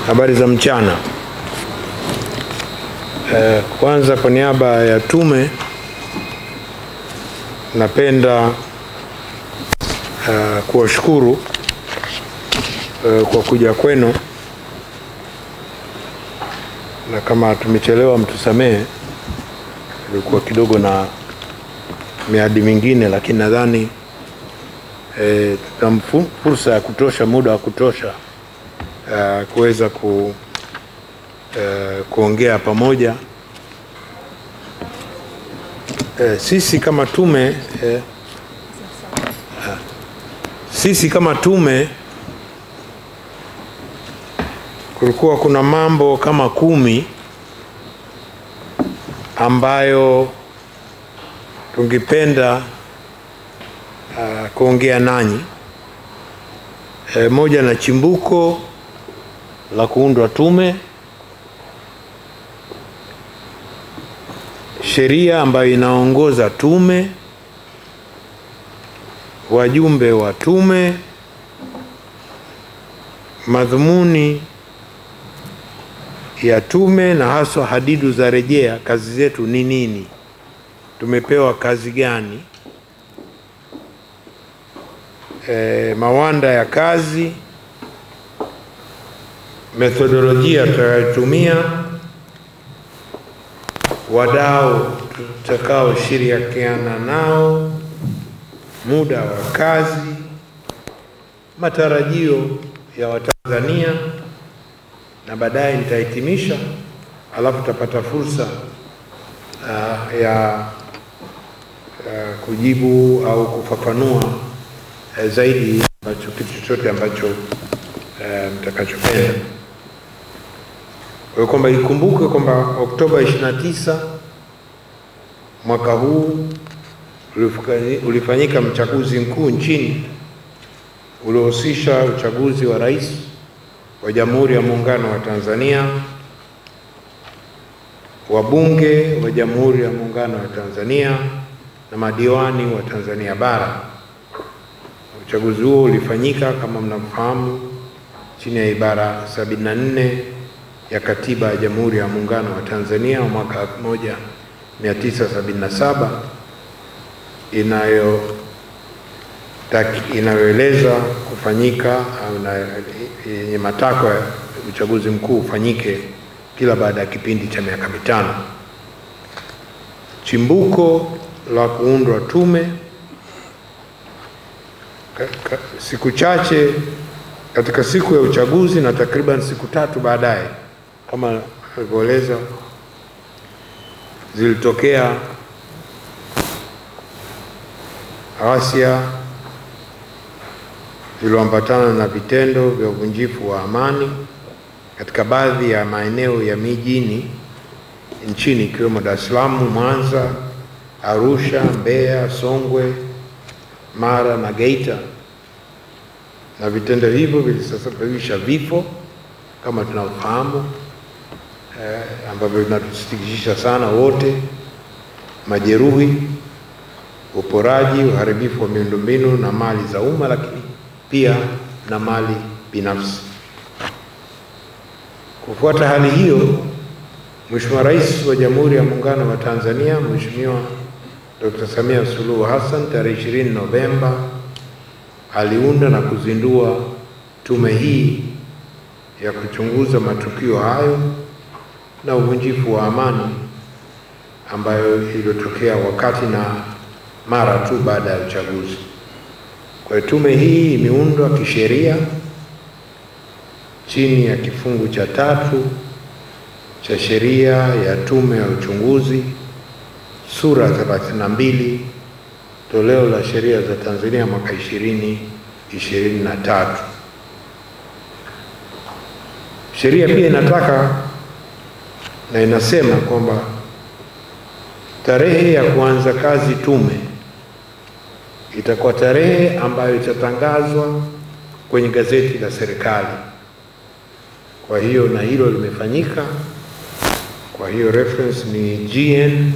Habari za mchana. Kwanza kwa niaba ya tume napenda kuwashukuru kwa kuja kwenu, na kama tumechelewa mtusamehe, ilikuwa kidogo na miadi mingine, lakini nadhani tuna fursa ya kutosha, muda wa kutosha kuweza kuongea pamoja. Sisi kama tume kulikuwa kuna mambo kama 10 ambayo tungependa kuongea nanyi. Moja na chimbuko la kuundwa tume, sheria ambayo inaongoza tume, wajumbe wa tume, madhumuni ya tume, na haswa hadidu za rejea, kazi zetu ni nini, tumepewa kazi gani, mawanda ya kazi, methodolojia tutakayotumia, wadau tutakao shirikiana nao, muda wa kazi, matarajio ya Watanzania, na baadaye nitahitimisha, alafu tutapata fursa ya kujibu au kufafanua zaidi ambacho kitu chochote ambacho mtakachopenda. Kwa kwamba ikumbuke kwamba Oktoba 29 mwaka huu ulifanyika mchaguzi mkuu nchini uliohusisha uchaguzi wa rais wa Jamhuri ya Muungano wa Tanzania, wabunge wa Jamhuri ya Muungano wa Tanzania na madiwani wa Tanzania bara. Uchaguzi huo ulifanyika kama mnafahamu chini ya ibara 74 ya Katiba ya Jamhuri ya Muungano wa Tanzania wa mwaka 1977 inayoeleza kufanyika yenye matakwa ya uchaguzi mkuu ufanyike kila baada ya kipindi cha miaka 5. Chimbuko la kuundwa tume, siku chache katika siku ya uchaguzi na takriban siku 3 baadaye, kama alivyoeleza, zilitokea ghasia zilizoambatana na vitendo vya uvunjifu wa amani katika baadhi ya maeneo ya mijini nchini, ikiwemo Dar es Salaam, Mwanza, Arusha, Mbeya, Songwe, Mara na Geita, na vitendo hivyo vilisababisha vifo kama tunafahamu, ambavyo vinatusikitisha sana wote, majeruhi, uporaji, uharibifu wa miundombinu na mali za umma, lakini pia na mali binafsi. Kufuata hali hiyo, Mheshimiwa Rais wa Jamhuri ya Muungano wa Tanzania, Mheshimiwa Dr. Samia Suluhu Hassan, tarehe 20 Novemba aliunda na kuzindua tume hii ya kuchunguza matukio hayo na uvunjifu wa amani ambayo ilitokea wakati na mara tu baada ya uchaguzi. Kwa tume hii imeundwa kisheria chini ya kifungu cha 3 cha sheria ya tume ya uchunguzi sura 32 toleo la sheria za Tanzania mwaka 2023. Sheria pia inataka na inasema kwamba tarehe ya kuanza kazi tume itakuwa tarehe ambayo itatangazwa kwenye gazeti la serikali. Kwa hiyo na hilo limefanyika. Kwa hiyo reference ni GN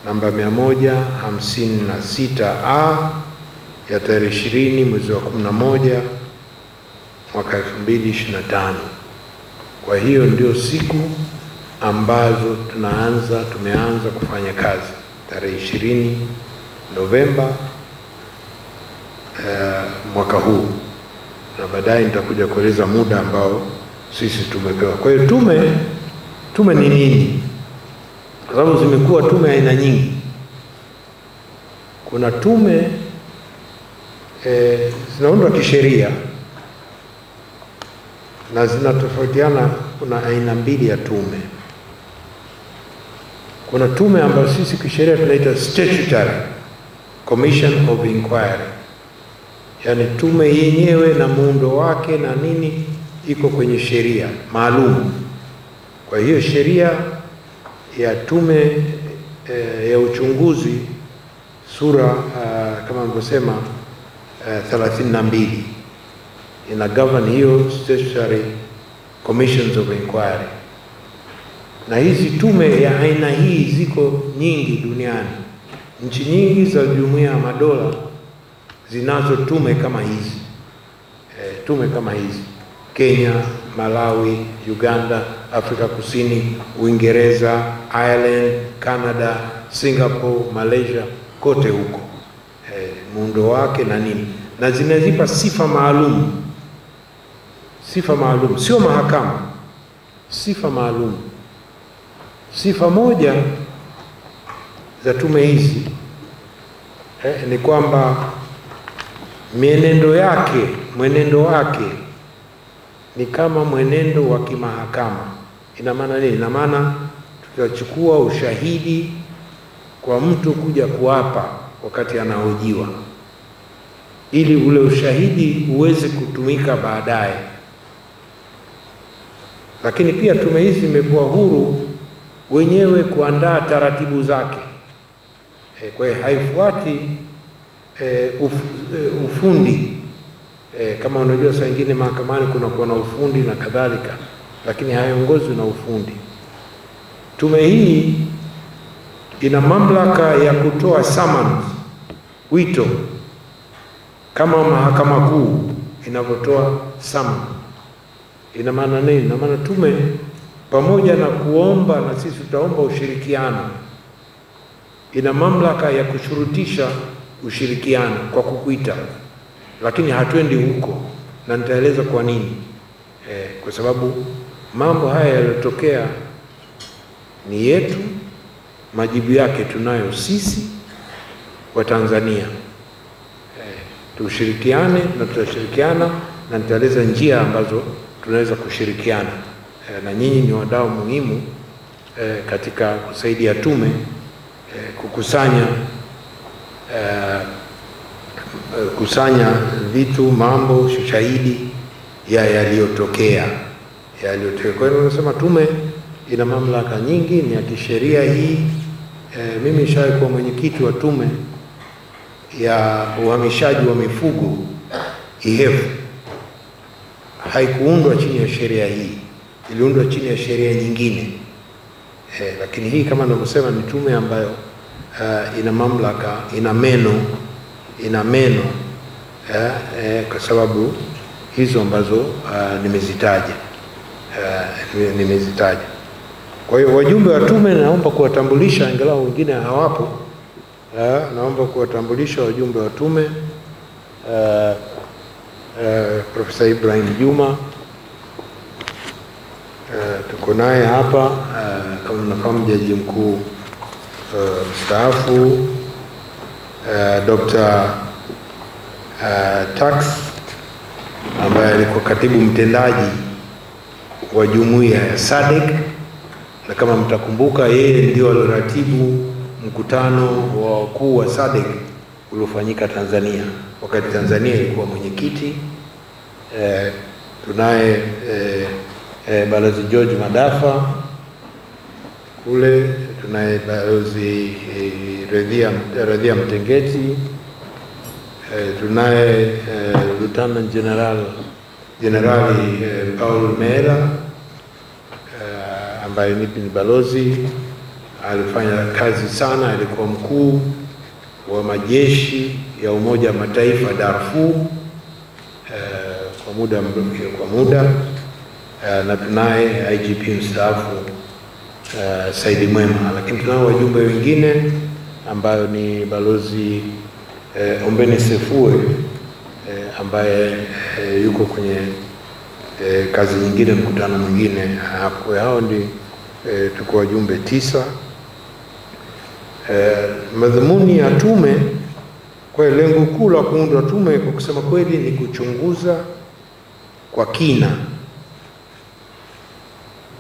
namba 156A ya tarehe 20 mwezi wa 11 mwaka 2025. Kwa hiyo ndio siku ambazo tumeanza kufanya kazi tarehe 20 Novemba mwaka huu, na baadaye nitakuja kueleza muda ambao sisi tumepewa. Kwa hiyo tume ni nini? Kwa sababu zimekuwa tume aina nyingi. Kuna tume zinaundwa kisheria na zinatofautiana. Kuna aina mbili ya tume. Kuna tume ambayo sisi kisheria tunaita statutory commission of inquiry, yani tume yenyewe na muundo wake na nini iko kwenye sheria maalum. Kwa hiyo sheria ya tume ya uchunguzi sura kama nilivyosema 32 ina govern hiyo statutory commissions of inquiry. Na hizi tume ya aina hii ziko nyingi duniani. Nchi nyingi za Jumuiya ya Madola zinazo tume kama hizi. Tume kama hizi: Kenya, Malawi, Uganda, Afrika Kusini, Uingereza, Ireland, Canada, Singapore, Malaysia, kote huko. Muundo wake na nini, na zinazipa sifa maalum. Sifa maalum, sio mahakama, sifa maalum. Sifa moja za tume hizi ni kwamba mwenendo wake ni kama mwenendo wa kimahakama. Ina maana nini? Ina maana tutachukua ushahidi kwa mtu kuja kuapa wakati anahojiwa, ili ule ushahidi uweze kutumika baadaye. Lakini pia tume hizi zimekuwa huru wenyewe kuandaa taratibu zake. Kwa hiyo haifuati ufundi. Kama unajua saa nyingine mahakamani kuna ufundi na kadhalika, lakini haiongozwi na ufundi. Tume hii ina mamlaka ya kutoa summons, wito, kama mahakama kuu inavyotoa summons. Ina maana nini? Ina maana tume pamoja na kuomba, na sisi tutaomba ushirikiano, ina mamlaka ya kushurutisha ushirikiano kwa kukuita, lakini hatuendi huko, na nitaeleza kwa nini. Kwa sababu mambo haya yaliyotokea ni yetu, majibu yake tunayo sisi wa Tanzania. Tushirikiane na tutashirikiana, na nitaeleza njia ambazo tunaweza kushirikiana, na nyinyi ni wadau muhimu katika kusaidia tume kusanya vitu, mambo, shahidi yaliyotokea. Kwa hiyo nasema tume ina mamlaka nyingi, ni ya kisheria hii. Mimi nishawahi kuwa mwenyekiti wa tume ya uhamishaji wa mifugo IHEF. Haikuundwa chini ya sheria hii, iliundwa chini ya sheria nyingine. Lakini hii kama ninavyosema ni tume ambayo ina mamlaka, ina meno kwa sababu hizo ambazo nimezitaja. Kwa hiyo wajumbe wa tume naomba kuwatambulisha, ingawa wengine hawapo. Naomba kuwatambulisha wajumbe wa tume. Profesa Ibrahim Juma tuko naye hapa, kama mnafahamu, jaji mkuu mstaafu. Dr. Tax ambaye alikuwa katibu mtendaji wa jumuiya ya SADC, na kama mtakumbuka yeye ndio aliratibu mkutano wa wakuu wa SADC uliofanyika Tanzania wakati Tanzania ilikuwa mwenyekiti. Tunaye Balozi George Madafa kule, tunaye Balozi Radhia Mtengeti, tunaye Lieutenant Generali Paul Mera ambaye ni balozi, alifanya kazi sana, alikuwa mkuu wa majeshi ya Umoja wa Mataifa Darfur kwa muda. na tunaye IGP mstaafu Said Mwema, lakini tunao wajumbe wengine ambayo ni Balozi Ombeni Sefue ambaye yuko kwenye kazi nyingine, mkutano mwingine hapo. Hao ndi tuko wajumbe 9. Madhumuni ya tume, kwa lengo kuu la kuundwa tume kwa kusema kweli ni kuchunguza kwa kina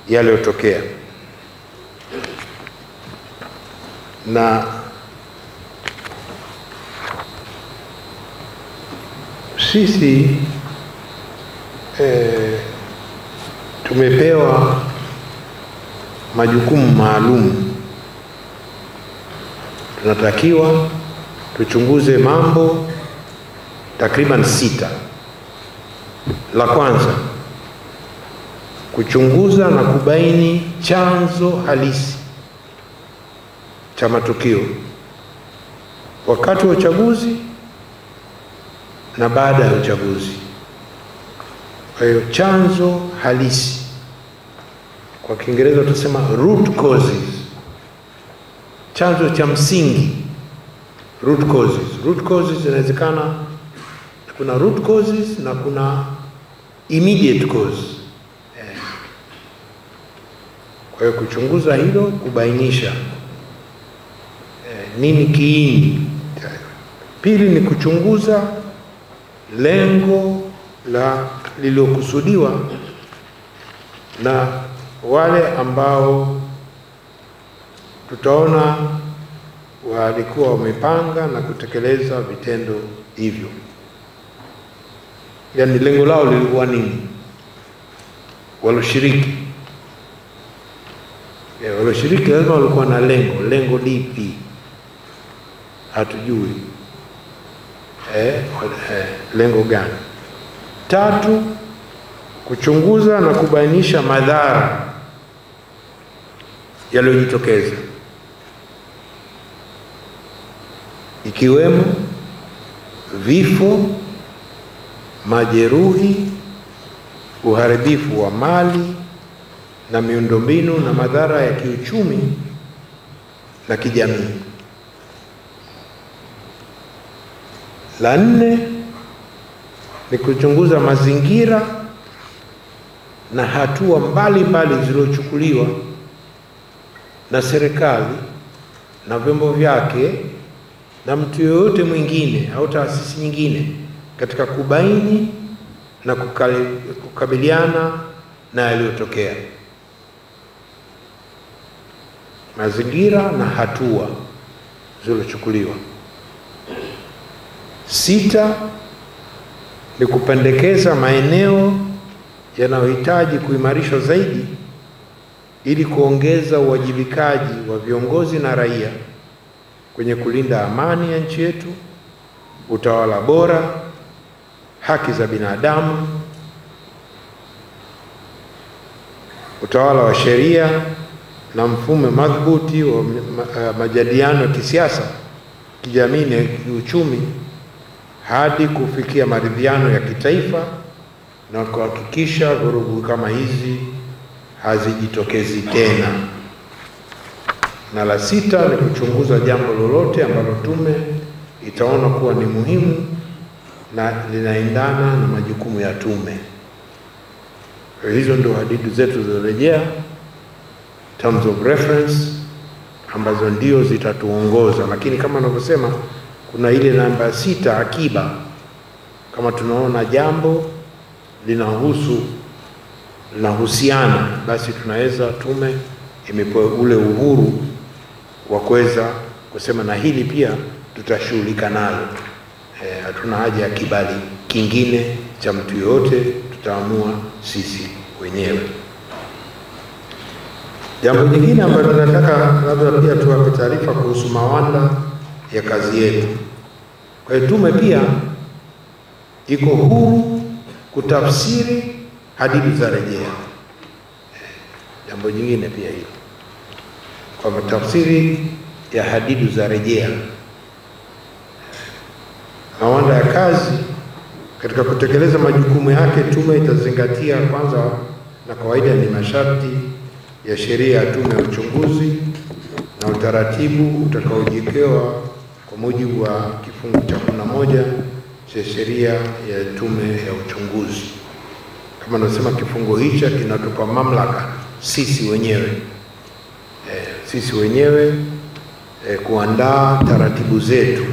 yaliyotokea, na sisi tumepewa majukumu maalum. Tunatakiwa tuchunguze mambo takriban 6. La kwanza, kuchunguza na kubaini chanzo halisi cha matukio wakati wa uchaguzi na baada ya uchaguzi. Kwa hiyo chanzo halisi, kwa Kiingereza tutasema root causes, chanzo cha msingi, root causes. Root causes inawezekana kuna root causes na kuna immediate cause. Kwa hiyo kuchunguza hilo, kubainisha nini kiini. Pili ni kuchunguza lengo la lililokusudiwa na wale ambao tutaona walikuwa wamepanga na kutekeleza vitendo hivyo. Yaani lengo lao lilikuwa nini? Walioshiriki. Walioshiriki lazima walikuwa na lengo. Lengo lipi? Hatujui. Lengo gani? 3, kuchunguza na kubainisha madhara yaliyojitokeza, ikiwemo vifo, majeruhi, uharibifu wa mali na miundombinu na madhara ya kiuchumi na kijamii. La 4 ni kuchunguza mazingira na hatua mbalimbali zilizochukuliwa na serikali na vyombo vyake na mtu yoyote mwingine au taasisi nyingine katika kubaini na kukabiliana na yaliyotokea. Mazingira na hatua zilizochukuliwa. 6 ni kupendekeza maeneo yanayohitaji kuimarishwa zaidi ili kuongeza uwajibikaji wa viongozi na raia kwenye kulinda amani ya nchi yetu, utawala bora, haki za binadamu, utawala wa sheria na mfumo madhubuti wa majadiliano ya kisiasa, kijamii na kiuchumi hadi kufikia maridhiano ya kitaifa na kuhakikisha vurugu kama hizi hazijitokezi tena. Na la 6 ni kuchunguza jambo lolote ambalo tume itaona kuwa ni muhimu na linaendana na majukumu ya tume. Hizo ndio hadidu zetu zilizorejea, terms of reference, ambazo ndio zitatuongoza. Lakini kama ninavyosema, kuna ile namba 6 akiba. Kama tunaona jambo linahusiana, basi tunaweza, tume imepewa ule uhuru wa kuweza kusema na hili pia tutashughulika nalo. Hatuna haja ya kibali kingine cha mtu yoyote, tutaamua sisi wenyewe. Jambo jingine ambalo tunataka labda pia tuwape taarifa kuhusu mawanda ya kazi yetu. Kwa hiyo tume pia iko huru kutafsiri hadidu za rejea. Jambo jingine pia hilo, kwa tafsiri ya hadidu za rejea. Mawanda ya kazi katika kutekeleza majukumu yake, tume itazingatia kwanza na kawaida ni masharti ya sheria ya tume ya uchunguzi na utaratibu utakaojiwekewa kwa mujibu wa kifungu cha 11 cha sheria ya tume ya uchunguzi. Kama nasema, kifungu hicho kinatupa mamlaka sisi wenyewe kuandaa taratibu zetu,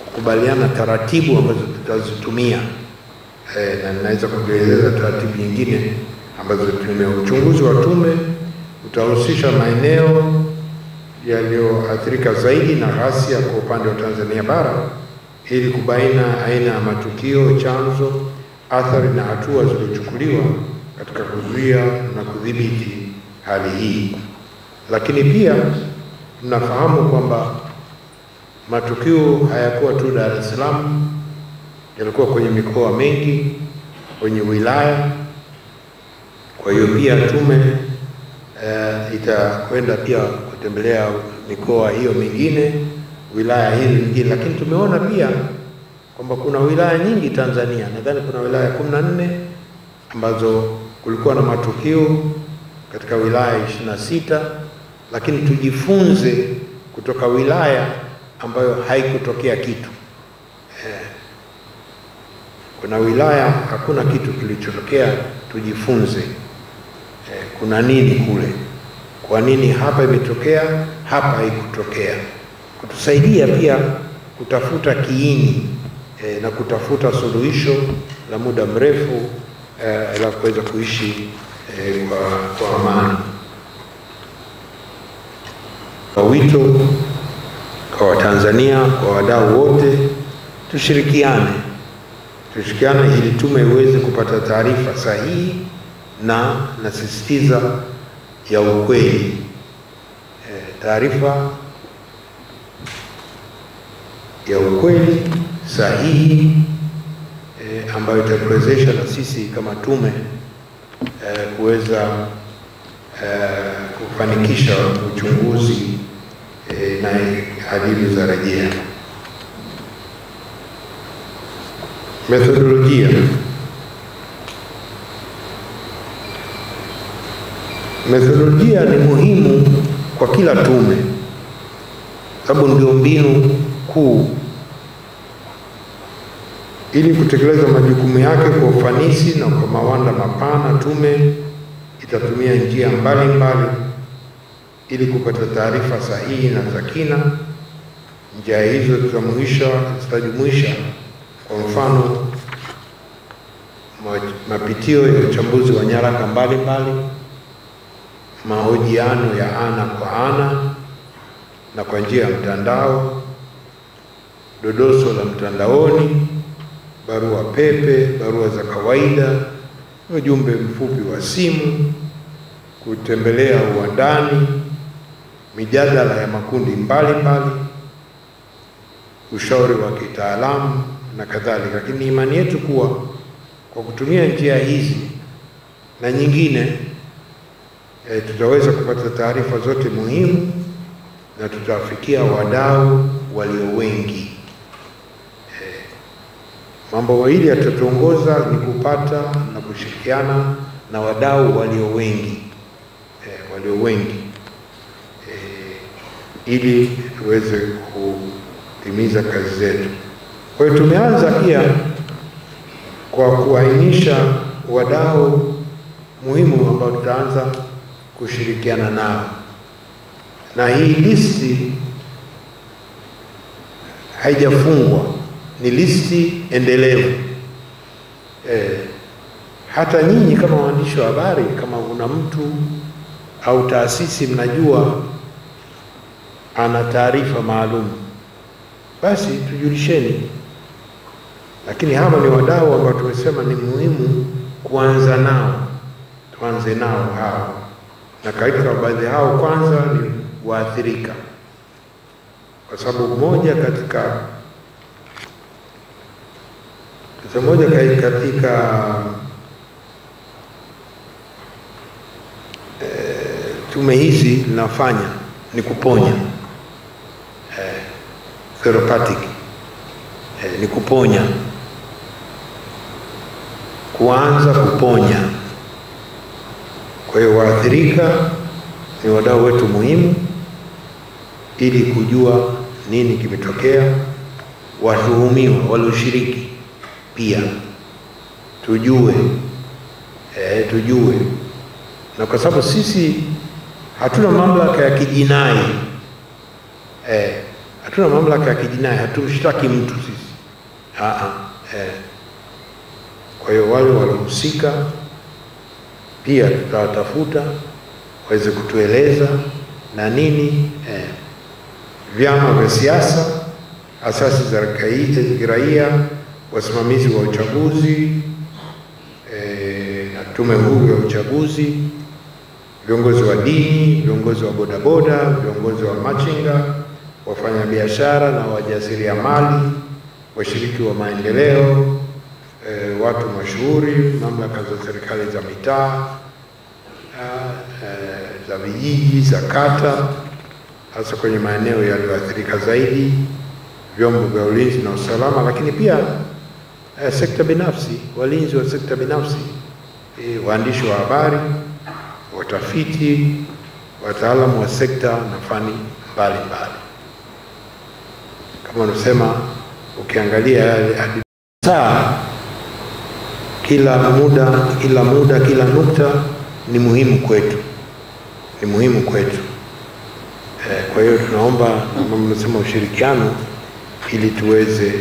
kukubaliana taratibu ambazo tutazitumia, na ninaweza kueleza taratibu nyingine ambazo tume. Uchunguzi wa tume utahusisha maeneo yaliyoathirika zaidi na ghasia kwa upande wa Tanzania bara ili kubaina aina ya matukio, chanzo, athari na hatua zilizochukuliwa katika kuzuia na kudhibiti hali hii. Lakini pia tunafahamu kwamba matukio hayakuwa tu Dar es Salaam, yalikuwa kwenye mikoa mengi, kwenye wilaya. Kwa hiyo pia tume itakwenda pia kutembelea mikoa hiyo mingine, wilaya hizi nyingine. Lakini tumeona pia kwamba kuna wilaya nyingi Tanzania, nadhani kuna wilaya 14 ambazo kulikuwa na matukio katika wilaya 26, lakini tujifunze kutoka wilaya ambayo haikutokea kitu. Kuna wilaya hakuna kitu kilichotokea, tujifunze kuna nini kule, kwa nini hapa imetokea, hapa haikutokea, kutusaidia pia kutafuta kiini na kutafuta suluhisho la muda mrefu la kuweza kuishi kwa amani. Kwa wito kwa Watanzania, kwa wadau wote, tushirikiane ili tume iweze kupata taarifa sahihi na nasisitiza ya ukweli, taarifa ya ukweli sahihi ambayo itatuwezesha na sisi kama tume kuweza kufanikisha uchunguzi na hadidu za rejea. Methodolojia ni muhimu kwa kila tume, sababu ndio mbinu kuu ili kutekeleza majukumu yake kwa ufanisi na kwa mawanda mapana. Tume itatumia njia mbalimbali ili kupata taarifa sahihi na za kina. Njia hizo zitajumuisha kwa mfano mapitio ya uchambuzi wa nyaraka mbalimbali, mahojiano ya ana kwa ana na kwa njia ya mtandao, dodoso la mtandaoni, barua pepe, barua za kawaida, ujumbe mfupi wa simu, kutembelea uwandani, mijadala ya makundi mbalimbali, ushauri wa kitaalamu na kadhalika. Lakini imani yetu kuwa kwa kutumia njia hizi na nyingine tutaweza kupata taarifa zote muhimu na tutafikia wadau walio wengi. Mambo mawili yatatuongoza ni kupata na kushirikiana na wadau walio wengi, ili tuweze kutimiza kazi zetu. Kwa hiyo tumeanza pia kwa kuainisha wadau muhimu ambao tutaanza kushirikiana nao, na hii listi haijafungwa, ni listi endelevu. Hata nyinyi kama waandishi wa habari, kama kuna mtu au taasisi mnajua ana taarifa maalum, basi tujulisheni. Lakini hawa ni wadau ambao tumesema ni muhimu kuanza nao, tuanze nao hao. Na katika baadhi hao kwanza ni waathirika, kwa sababu moja katika tume hizi linafanya ni kuponya, therapeutic, ni kuponya, kuanza kuponya Kwa hiyo waathirika ni wadau wetu muhimu, ili kujua nini kimetokea. Watuhumiwa walioshiriki pia tujue, na kwa sababu sisi hatuna mamlaka ya kijinai, hatuna mamlaka ya kijinai, hatumshtaki mtu sisi. Kwa hiyo wale waliohusika pia tutawatafuta waweze kutueleza na nini. Vyama vya siasa, asasi za kiraia, wasimamizi wa uchaguzi, na tume huru ya uchaguzi, viongozi wa dini, viongozi wa bodaboda, viongozi wa machinga, wafanyabiashara na wajasiriamali, washiriki wa maendeleo, watu mashuhuri, mamlaka za serikali za mitaa, za vijiji, za kata, hasa kwenye maeneo yaliyoathirika zaidi, vyombo vya ulinzi na usalama, lakini pia sekta binafsi, walinzi wa sekta binafsi, waandishi wa habari, watafiti, wataalamu wa sekta na fani mbalimbali. Kama unasema, ukiangalia saa, kila muda, kila nukta ni muhimu kwetu, Kwa hiyo tunaomba, kama mnasema, ushirikiano ili tuweze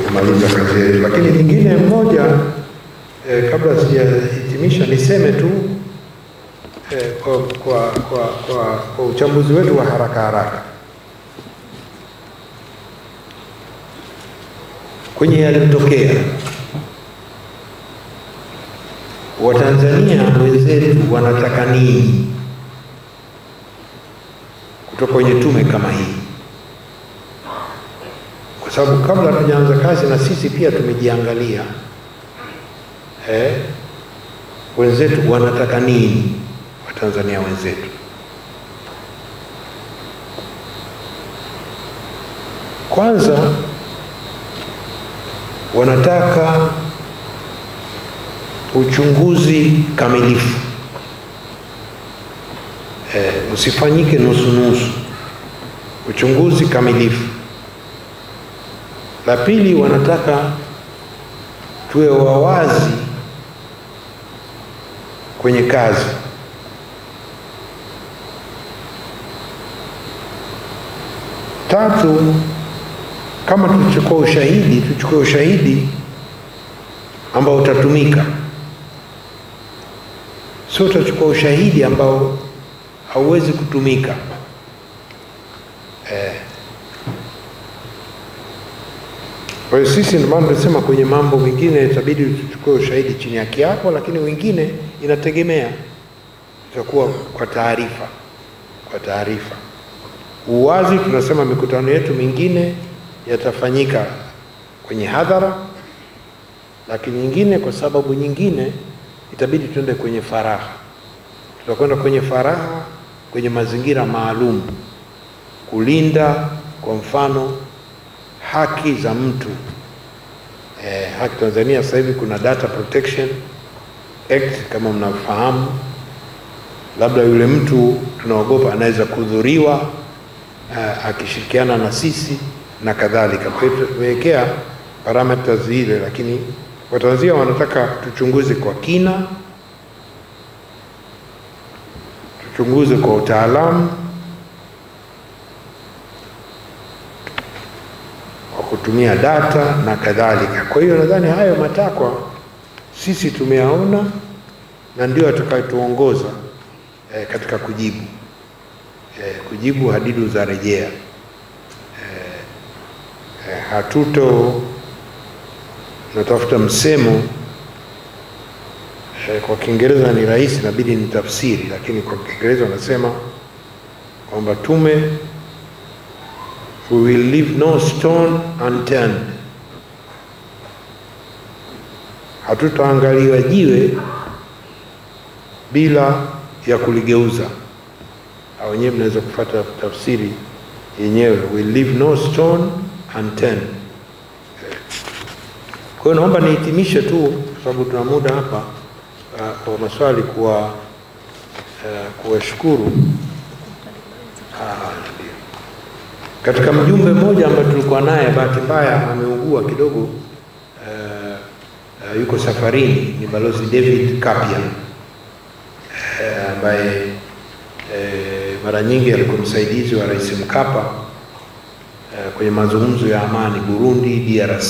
kumaliza kazi yetu. Lakini nyingine moja, kabla sijahitimisha, niseme tu kwa uchambuzi wetu wa haraka kwenye yalitokea, Watanzania wenzetu wanataka nini kutoka kwenye tume kama hii? Kwa sababu kabla tujaanza kazi na sisi pia tumejiangalia, wenzetu wanataka nini, Watanzania wenzetu. Kwanza wanataka uchunguzi kamilifu, usifanyike nusu, uchunguzi kamilifu. La pili, wanataka tuwe wawazi kwenye kazi. Tatu, kama tuchukue ushahidi ambao utatumika. Sio tutachukua ushahidi ambao hauwezi kutumika. Kwa hiyo sisi ndio maana tunasema kwenye mambo mengine itabidi tuchukue ushahidi chini ya kiapo, lakini wengine inategemea itakuwa kwa taarifa. Uwazi, tunasema mikutano yetu mingine yatafanyika kwenye hadhara, lakini nyingine kwa sababu nyingine itabidi tuende kwenye faragha. Tutakwenda kwenye faragha kwenye mazingira maalum, kulinda kwa mfano haki za mtu. Haki Tanzania sasa hivi kuna Data Protection Act kama mnafahamu. Labda yule mtu tunaogopa anaweza kudhuriwa akishirikiana na sisi na kadhalika. Kwa hiyo tumewekea parameters zile, lakini Watanzania wanataka tuchunguze kwa kina, tuchunguze kwa utaalamu, kwa kutumia data na kadhalika. Kwa hiyo nadhani hayo matakwa sisi tumeyaona na ndio atakayotuongoza katika kujibu hadidu za rejea. Natafuta msemo, kwa Kiingereza ni rahisi, inabidi ni tafsiri, lakini kwa Kiingereza wanasema kwamba tume, we will leave no stone unturned. Hatutaangalia jiwe bila ya kuligeuza. Au wenyewe mnaweza kufuata tafsiri yenyewe, we will leave no stone unturned. Kwa hiyo naomba nihitimishe tu kwa sababu tuna muda hapa kwa maswali kuwashukuru. Katika mjumbe mmoja ambaye tulikuwa naye, bahati mbaya ameugua kidogo, yuko safarini, ni Balozi David Kapia ambaye mara nyingi alikuwa msaidizi wa Rais Mkapa kwenye mazungumzo ya amani Burundi, DRC.